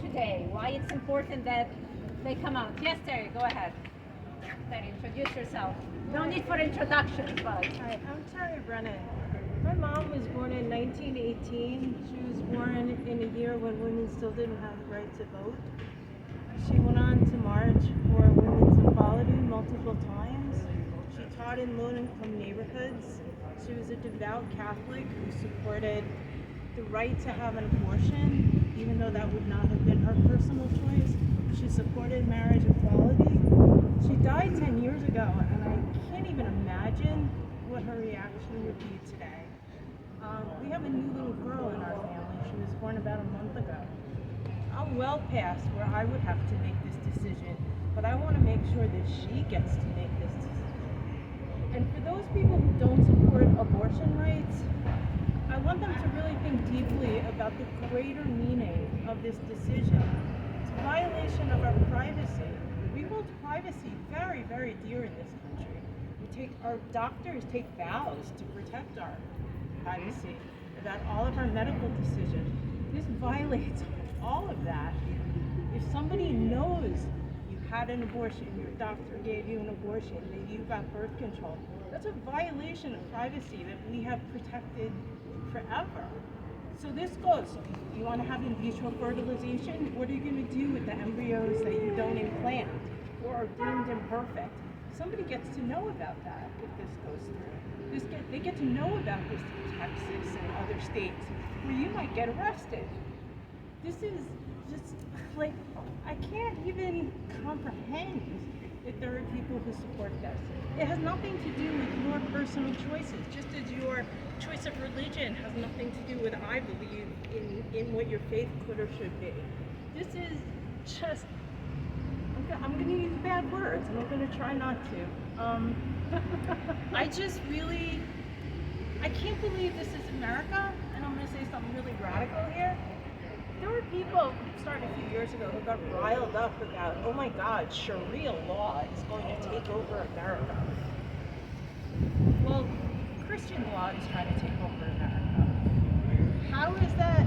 today, why it's important that they come out. Yes, Terry, go ahead. Terry, introduce yourself. No need for introductions, but. Hi, I'm Terry Brennan. My mom was born in 1918. She was born in a year when women still didn't have the right to vote. She went on to march for women's equality multiple times. She taught in low-income neighborhoods. She was a devout Catholic who supported the right to have an abortion, even though that would not have been her personal choice. She supported marriage equality. She died 10 years ago, and I can't even imagine what her reaction would be today. We have a new little girl in our family. She was born about a month ago. I'm well past where I would have to make this decision, but I want to make sure that she gets to make this decision. And for those people who don't support abortion rights, I want them to really think deeply about the greater meaning of this decision. It's a violation of our privacy. We hold privacy very, very dear in this country. Our doctors take vows to protect our privacy about all of our medical decisions. This violates all of that. If somebody knows you had an abortion, your doctor gave you an abortion, maybe you got birth control, that's a violation of privacy that we have protected forever. So this goes, you want to have in vitro fertilization? What are you going to do with the embryos that you don't implant or are deemed imperfect? Somebody gets to know about that if this goes through. They get to know about this in Texas and other states where you might get arrested. This is just like, I can't even comprehend that there are people who support this. It has nothing to do with your personal choices, just as your choice of religion has nothing to do with, I believe, in what your faith could or should be. This is just, I'm going to use bad words, and I'm going to try not to. I just really, I can't believe this is America, and I'm going to say something really radical here. There were people, starting a few years ago, who got riled up about, oh my God, Sharia law is going to take over America. Well, Christian law is trying to take over America. How is that,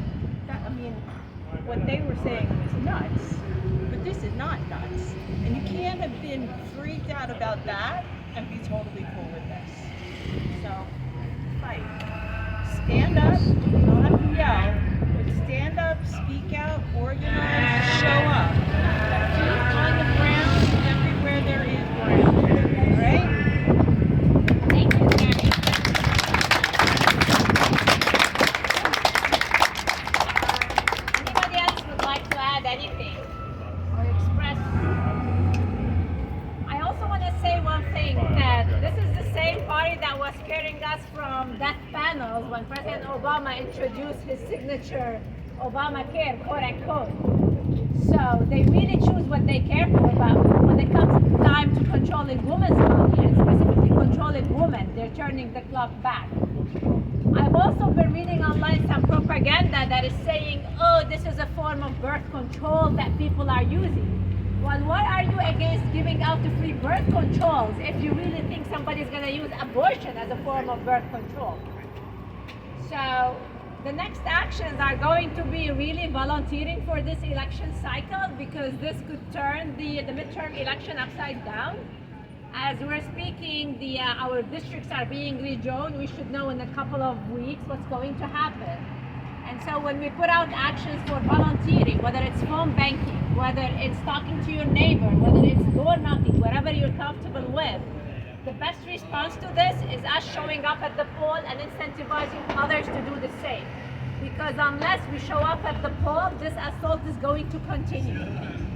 I mean, what they were saying was nuts, but this is not nuts. And you can't have been freaked out about that and be totally cool with this. So, fight. Stand up, you don't have to yell. Stand up, speak out, organize, show up. Feet on the ground everywhere there is ground. Right? Thank you, Terry. Anybody else would like to add anything or express? I also want to say one thing, that this is the same party that was scaring us from death panels when President Obama introduced his signature Obamacare, quote unquote. So they really choose what they care about. When it comes time to controlling women's body, and specifically controlling women, they're turning the clock back. I've also been reading online some propaganda that is saying, oh, this is a form of birth control that people are using. Well, why are you against giving out the free birth controls if you really think somebody's going to use abortion as a form of birth control? So the next actions are going to be really volunteering for this election cycle, because this could turn the midterm election upside down. As we're speaking, our districts are being redrawn. We should know in a couple of weeks what's going to happen. And so when we put out actions for volunteering, whether it's phone banking, whether it's talking to your neighbor, whether it's door knocking, whatever you're comfortable with, the best response to this is us showing up at the poll and incentivizing others to do the same. Because unless we show up at the poll, this assault is going to continue.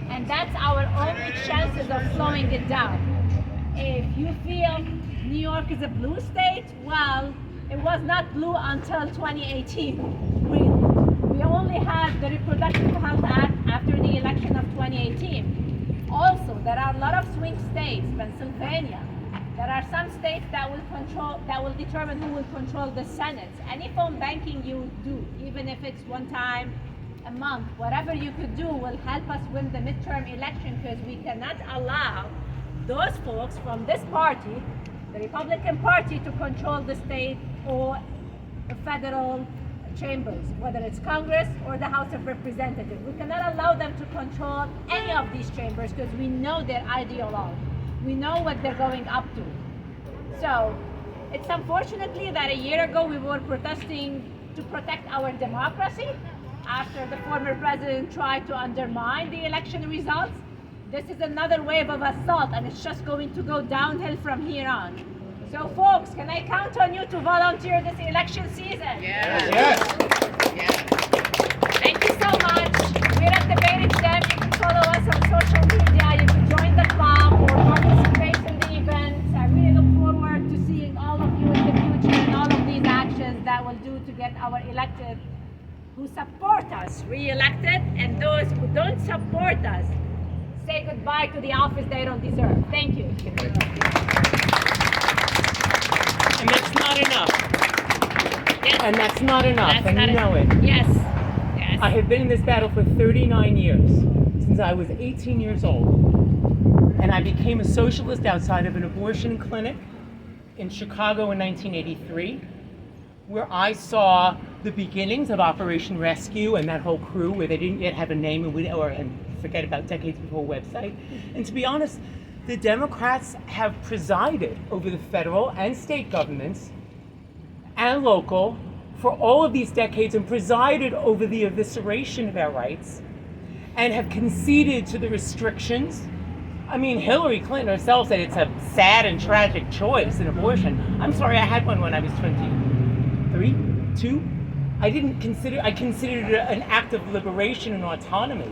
And that's our only chances of slowing it down. If you feel New York is a blue state, well, it was not blue until 2018, really. We only had the Reproductive Health Act after the election of 2018. Also, there are a lot of swing states, Pennsylvania. There are some states that will determine who will control the Senate. Any phone banking you do, even if it's one time a month, whatever you could do will help us win the midterm election, because we cannot allow those folks from this party, the Republican Party, to control the state or the federal chambers, whether it's Congress or the House of Representatives. We cannot allow them to control any of these chambers because we know their ideology. We know what they're going up to. So it's unfortunately that a year ago we were protesting to protect our democracy after the former president tried to undermine the election results. This is another wave of assault, and it's just going to go downhill from here on. So folks, can I count on you to volunteer this election season? Yes. Thank you so much. We're at Debating Them. You can follow us on social media. You can join the club or participate in the events. I really look forward to seeing all of you in the future and all of these actions that will do to get our elected who support us re-elected, and those who don't support us say goodbye to the office they don't deserve. Thank you. And that's not enough. Yes. And that's not enough, That's and not you a- know it. Yes. Yes. I have been in this battle for 39 years, since I was 18 years old. And I became a socialist outside of an abortion clinic in Chicago in 1983, where I saw the beginnings of Operation Rescue and that whole crew where they didn't yet have a name and forget about decades before website. And to be honest, the Democrats have presided over the federal and state governments and local for all of these decades and presided over the evisceration of our rights and have conceded to the restrictions. I mean, Hillary Clinton herself said it's a sad and tragic choice, an abortion. I'm sorry, I had one when I was 23, 2. I considered it an act of liberation and autonomy.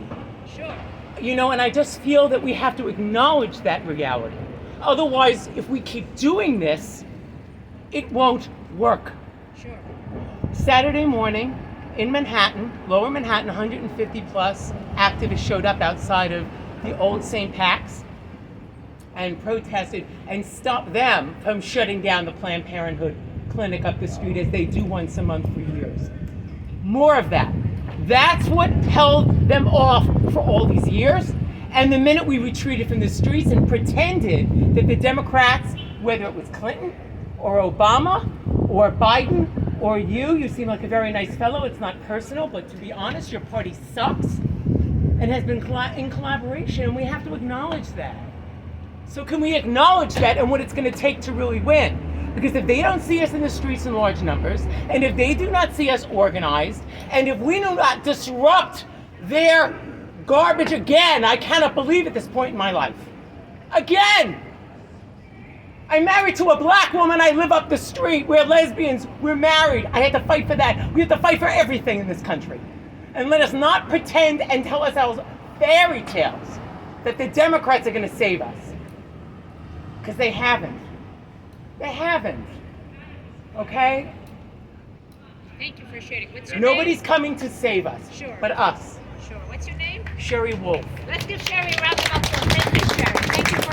Sure. You know, and I just feel that we have to acknowledge that reality. Otherwise, if we keep doing this, it won't work. Sure. Saturday morning in Manhattan, lower Manhattan, 150 plus activists showed up outside of the old St. Pat's and protested and stopped them from shutting down the Planned Parenthood clinic up the street as they do once a month for years. More of that. That's what held them off for all these years. And the minute we retreated from the streets and pretended that the Democrats, whether it was Clinton or Obama or Biden or you seem like a very nice fellow. It's not personal, but to be honest, your party sucks and has been in collaboration, and we have to acknowledge that. So can we acknowledge that and what it's going to take to really win? Because if they don't see us in the streets in large numbers, and if they do not see us organized, and if we do not disrupt their garbage again, I cannot believe at this point in my life. Again! I'm married to a black woman, I live up the street, we're lesbians, we're married. I had to fight for that. We have to fight for everything in this country. And let us not pretend and tell ourselves fairy tales that the Democrats are going to save us. Because they haven't. They haven't. Okay? Thank you for sharing. What's your Nobody's name? coming to save us. Sure. But us. Sure. What's your name? Sherry Wolf. Let's give Sherry a round of applause. Thank you, Sherry. Thank you